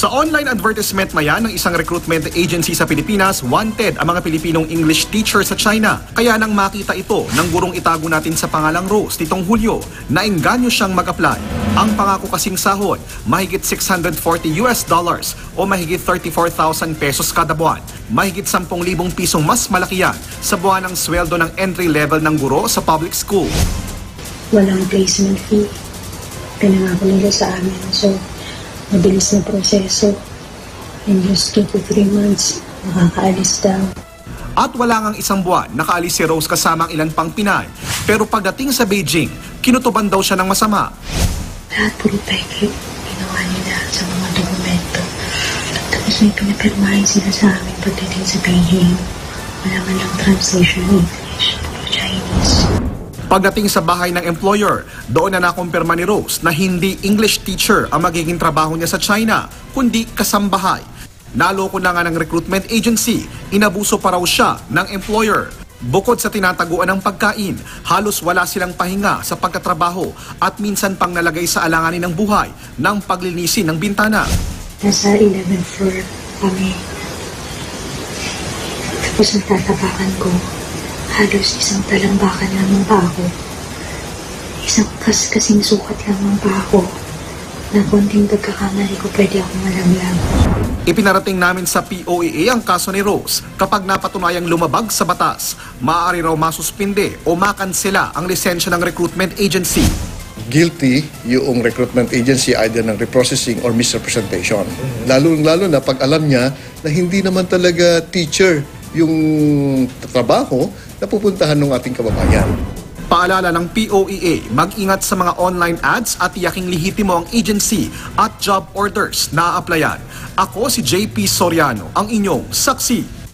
Sa online advertisement na yan ng isang recruitment agency sa Pilipinas, wanted ang mga Pilipinong English teacher sa China. Kaya nang makita ito ng gurong itago natin sa pangalang Rose nitong Hulyo, naengganyo siyang mag-apply. Ang pangako kasing sahod, mahigit $640 o mahigit 34,000 pesos kada buwan. Mahigit 10,000 pisong mas malaki yan sa buwan ng sweldo ng entry level ng guro sa public school. Walang placement fee. Pinangako nila sa amin. So, mabilis na proseso. In just 2 to 3 months, makakaalis daw. At wala ngang isang buwan, nakaalis si Rose kasama ang ilan pang Pinay. Pero pagdating sa Beijing, kinutuban daw siya ng masama. Lahat puro peke. Ginawa nila sa mga dokumento. Tapos may pinapirmahin sila sa amin pagdating sa Beijing. Wala man lang translation ng English, puro Chinese. Pagdating sa bahay ng employer, doon na nakumpirma ni Rose na hindi English teacher ang magiging trabaho niya sa China, kundi kasambahay. Naloko na nga ng recruitment agency, inabuso pa raw siya ng employer. Bukod sa tinataguan ng pagkain, halos wala silang pahinga sa pagkatrabaho at minsan pang nalagay sa alanganin ng buhay ng paglinisin ng bintana. Nasa 11th floor kami. Tapos natatapakan ko. Halos isang talambakan lamang pa ako. Isang kasing sukat lamang pa ako. Na konting pagkakamali ko pwede akong malaglag. Ipinarating namin sa POEA ang kaso ni Rose. Kapag napatunayang lumabag sa batas, maaari raw masuspinde o makansela ang lisensya ng recruitment agency. Guilty yung recruitment agency either ng reprocessing or misrepresentation. Lalo na pag alam niya na hindi naman talaga teacher yung trabaho na pupuntahan ng ating kababayan. Paalala ng POEA, mag-ingat sa mga online ads at tiyaking lihitimo ang agency at job orders na a-applyan. Ako si JP Soriano, ang inyong saksi.